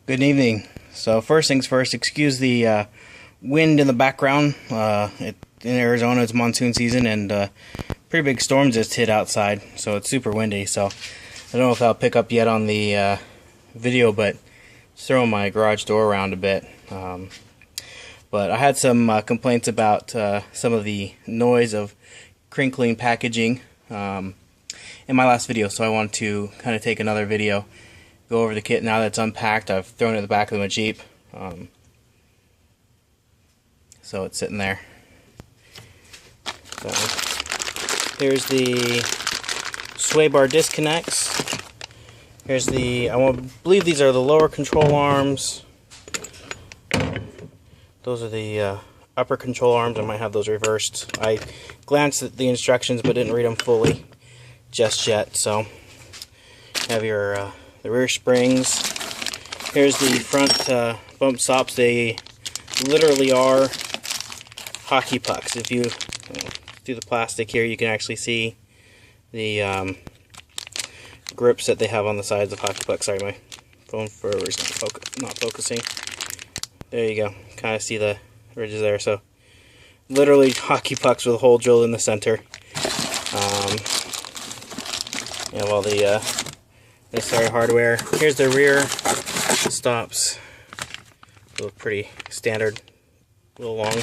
Good evening. So first things first, excuse the wind in the background. In Arizona, it's monsoon season, and pretty big storms just hit outside, so it's super windy. So I don't know if that'll pick up yet on the video, but just throwing my garage door around a bit. But I had some complaints about some of the noise of crinkling packaging in my last video, so I wanted to kind of take another video, go over the kit now that's unpacked. I've thrown it in the back of my Jeep, so it's sitting there. So here's the sway bar disconnects. Here's the, believe these are the lower control arms. Those are the upper control arms. I might have those reversed. I glanced at the instructions but didn't read them fully just yet. So you have your the rear springs. Here's the front bump stops. They literally are hockey pucks. If you do the plastic here, you can actually see the grips that they have on the sides of hockey pucks. Sorry, my phone forever is not focusing. There you go. Kind of see the ridges there. So literally hockey pucks with a hole drilled in the center. You have all the necessary hardware. Here's the rear stops. They look pretty standard, a little long.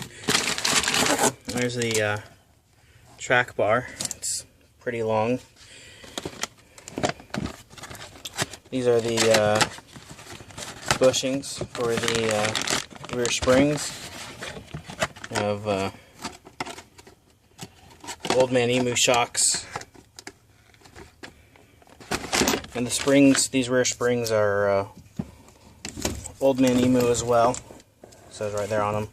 There's the track bar. It's pretty long. These are the bushings for the rear springs. We have Old Man Emu shocks. And the springs, these rear springs are Old Man Emu as well. It says right there on them.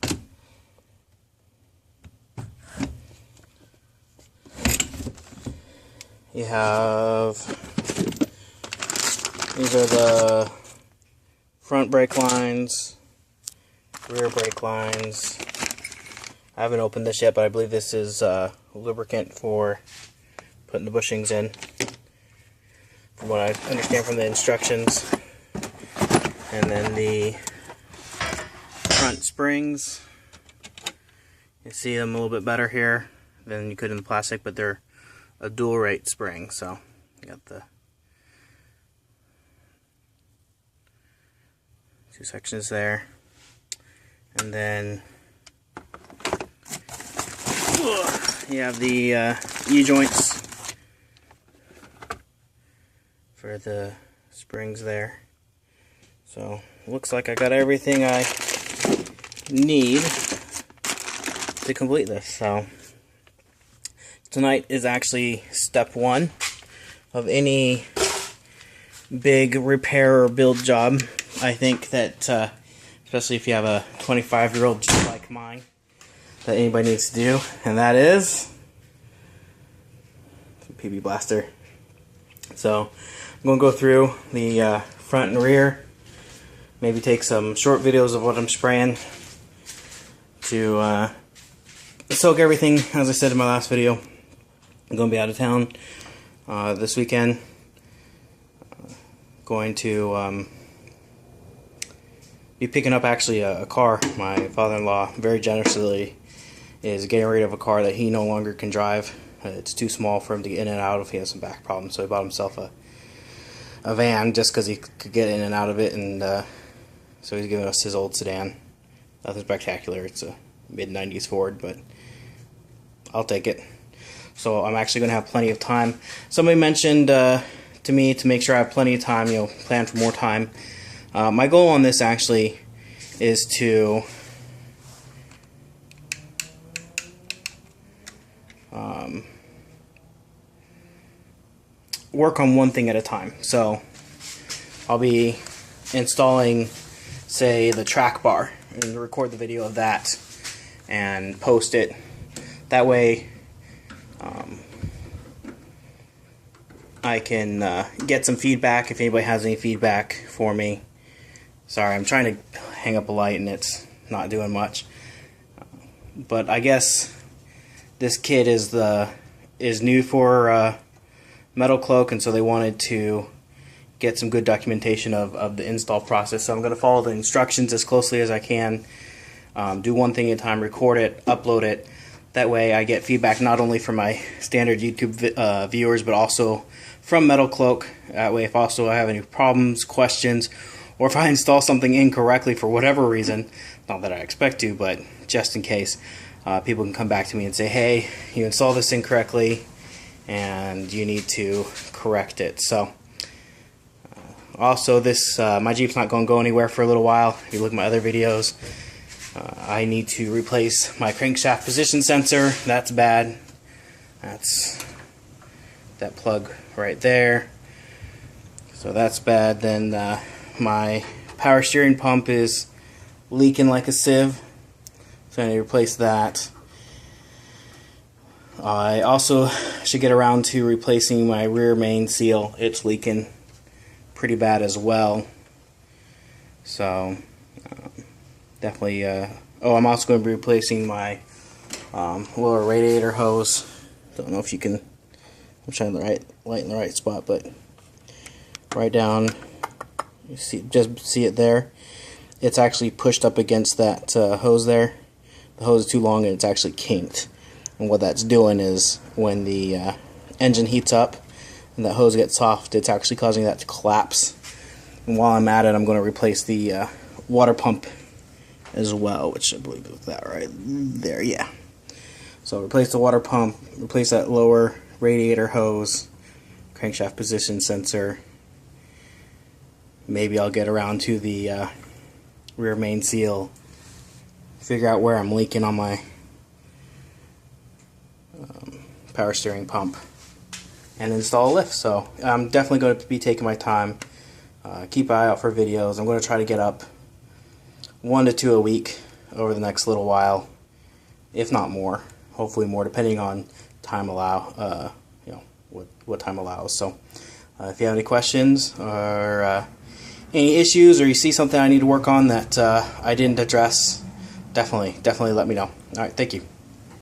You have, these are the front brake lines, rear brake lines. I haven't opened this yet, but I believe this is lubricant for putting the bushings in, from what I understand from the instructions. And then the front springs, you see them a little bit better here than you could in the plastic, but they're a dual rate spring, so you got the two sections there. And then you have the U-joints for the springs there. So looks like I got everything I need to complete this. So tonight is actually step one of any big repair or build job. I think that especially if you have a 25-year-old just like mine, that anybody needs to do, and that is some PB Blaster. So I'm going to go through the front and rear, maybe take some short videos of what I'm spraying to soak everything. As I said in my last video, I'm going to be out of town this weekend. Going to be picking up actually a car. My father-in-law very generously is getting rid of a car that he no longer can drive. It's too small for him to get in and out if he has some back problems, so he bought himself a van just because he could get in and out of it, and so he's giving us his old sedan. Nothing spectacular. It's a mid-90s Ford, but I'll take it. So I'm actually going to have plenty of time. Somebody mentioned to me to make sure I have plenty of time, plan for more time. My goal on this actually is to work on one thing at a time. So I'll be installing, say, the track bar and record the video of that and post it. That way I can get some feedback if anybody has any feedback for me. Sorry, I'm trying to hang up a light and it's not doing much. But I guess this kit is new for MetalCloak, and so they wanted to get some good documentation of the install process. So I'm going to follow the instructions as closely as I can. Do one thing at a time, record it, upload it. That way I get feedback not only from my standard YouTube viewers, but also from MetalCloak. That way if also I have any problems, questions, or if I install something incorrectly for whatever reason, not that I expect to, but just in case, people can come back to me and say, hey, you installed this incorrectly and you need to correct it. So also this my Jeep's not going to go anywhere for a little while. If you look at my other videos, I need to replace my crankshaft position sensor. That's bad. That's that plug right there. So that's bad. Then my power steering pump is leaking like a sieve. So I need to replace that. I also should get around to replacing my rear main seal. It's leaking pretty bad as well. So definitely. Oh, I'm also going to be replacing my lower radiator hose. Don't know if you can. I'm trying the light in the right spot, but right down. You just see it there. It's actually pushed up against that hose there. The hose is too long and it's actually kinked. And what that's doing is when the engine heats up and that hose gets soft, it's actually causing that to collapse. And while I'm at it, I'm going to replace the water pump as well, which I believe is that right there, yeah. So replace the water pump, replace that lower radiator hose, crankshaft position sensor. Maybe I'll get around to the rear main seal, figure out where I'm leaking on my power steering pump, and install a lift. So I'm definitely going to be taking my time. Keep an eye out for videos. I'm going to try to get up 1 to 2 a week over the next little while, if not more. Hopefully more, depending on time what time allows. So if you have any questions or any issues, or you see something I need to work on that I didn't address, definitely let me know. Alright, thank you.